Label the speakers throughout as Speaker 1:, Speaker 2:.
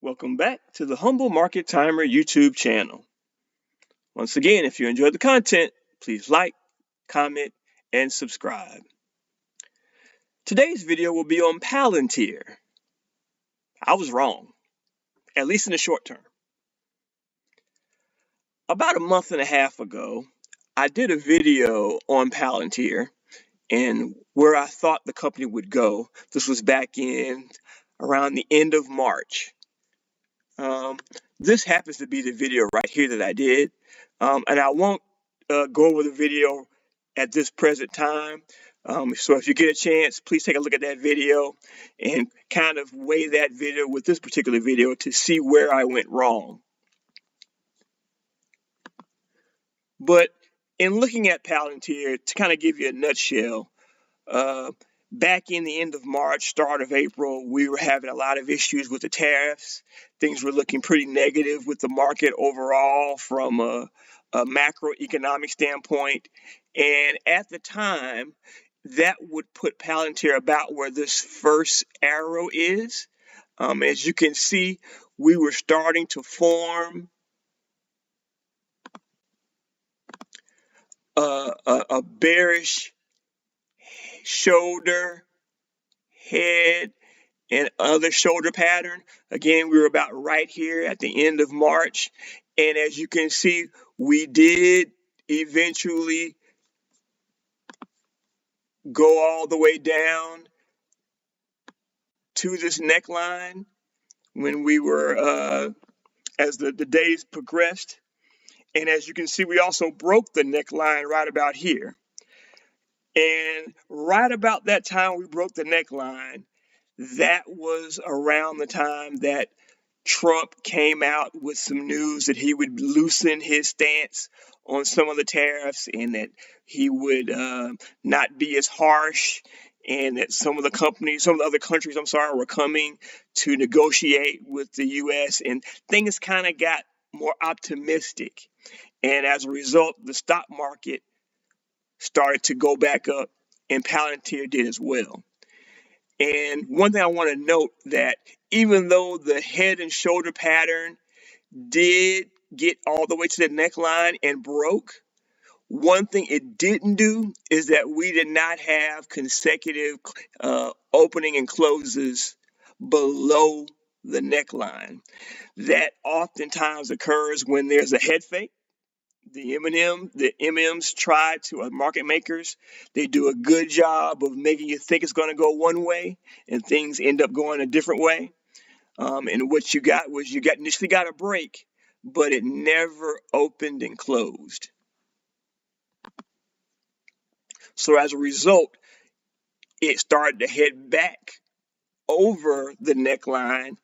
Speaker 1: Welcome back to the Humble Market Timer YouTube channel. Once again, if you enjoyed the content, please like, comment, and subscribe. Today's video will be on Palantir. I was wrong, at least in the short term. About a month and a half ago, I did a video on Palantir and where I thought the company would go. This was back in around the end of March. This happens to be the video right here that I did, and I won't go over the video at this present time. So if you get a chance, please take a look at that video and kind of weigh that video with this particular video to see where I went wrong. But in looking at Palantir, to kind of give you a nutshell, back in the end of March, start of April, we were having a lot of issues with the tariffs. Things were looking pretty negative with the market overall from a macroeconomic standpoint. And at the time, that would put Palantir about where this first arrow is. As you can see, we were starting to form a bearish shoulder, head, and other shoulder pattern. Again, we were about right here at the end of March. And as you can see, we did eventually go all the way down to this neckline when we were, as the days progressed. And as you can see, we also broke the neckline right about here. And right about that time we broke the neckline, that was around the time that Trump came out with some news that he would loosen his stance on some of the tariffs and that he would not be as harsh, and that some of the other countries, were coming to negotiate with the U.S. and things kind of got more optimistic. And as a result, the stock market started to go back up, and Palantir did as well. And one thing I want to note, that even though the head and shoulder pattern did get all the way to the neckline and broke, one thing it didn't do is that we did not have consecutive opening and closes below the neckline. That oftentimes occurs when there's a head fake. The MMs try to, market makers, they do a good job of making you think it's going to go one way and things end up going a different way. And what you got was initially got a break, but it never opened and closed. So as a result, it started to head back over the neckline,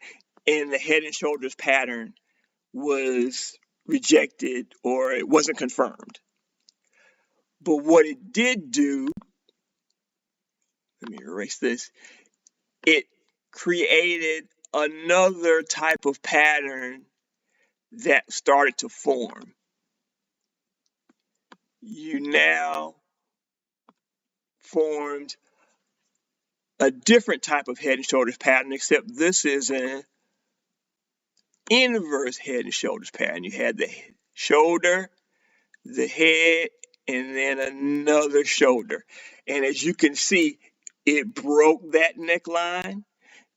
Speaker 1: and the head and shoulders pattern was rejected, or it wasn't confirmed. But what it did do, let me erase this, it created another type of pattern that started to form. You now formed a different type of head and shoulders pattern, except this is an inverse head and shoulders pattern. You had the shoulder, the head, and then another shoulder. And as you can see, it broke that neckline.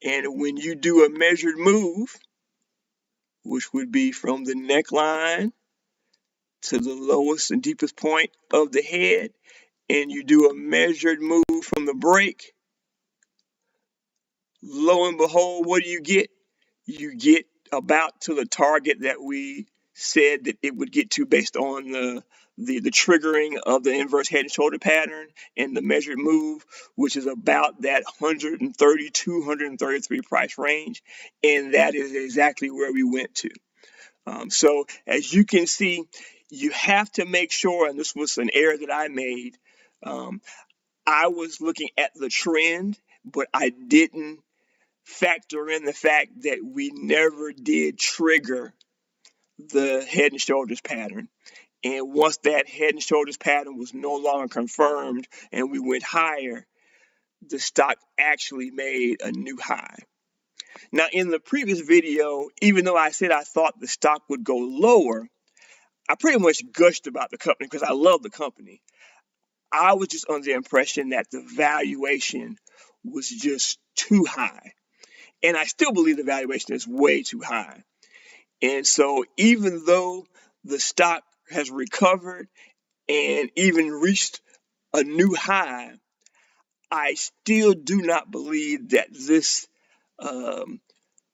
Speaker 1: And when you do a measured move, which would be from the neckline to the lowest and deepest point of the head, and you do a measured move from the break, lo and behold, what do you get? You get about to the target that we said that it would get to based on the triggering of the inverse head and shoulder pattern and the measured move, which is about that 132, 133 price range. And that is exactly where we went to. So as you can see, you have to make sure, and this was an error that I made, I was looking at the trend, but I didn't factor in the fact that we never did trigger the head and shoulders pattern. And once that head and shoulders pattern was no longer confirmed and we went higher, the stock actually made a new high. Now, in the previous video, even though I said I thought the stock would go lower, I pretty much gushed about the company because I love the company. I was just under the impression that the valuation was just too high. And I still believe the valuation is way too high. And so even though the stock has recovered and even reached a new high, I still do not believe that this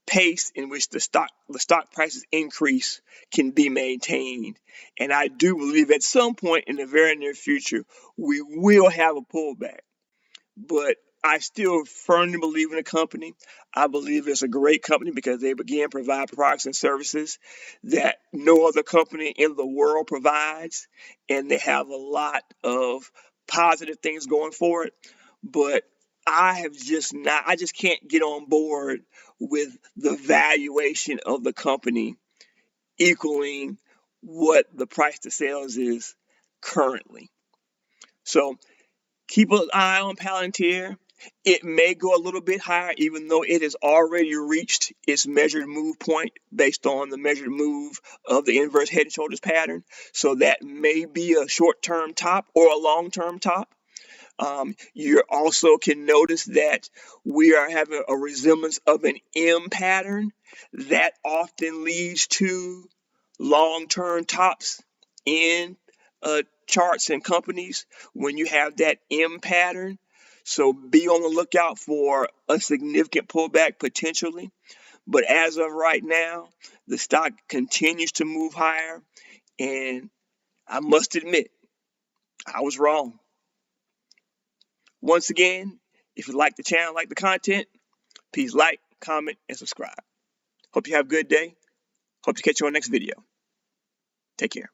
Speaker 1: pace in which the stock prices increase can be maintained. And I do believe at some point in the very near future, we will have a pullback. But I still firmly believe in the company. I believe it's a great company because they, again, provide products and services that no other company in the world provides. And they have a lot of positive things going for it. But I just can't get on board with the valuation of the company equaling what the price to sales is currently. So keep an eye on Palantir. It may go a little bit higher, even though it has already reached its measured move point based on the measured move of the inverse head and shoulders pattern. So that may be a short-term top or a long-term top. You also can notice that we are having a resemblance of an M pattern that often leads to long-term tops in charts and companies when you have that M pattern. So be on the lookout for a significant pullback potentially. But as of right now, the stock continues to move higher. And I must admit, I was wrong. Once again, if you like the channel, like the content, please like, comment, and subscribe. Hope you have a good day. Hope to catch you on the next video. Take care.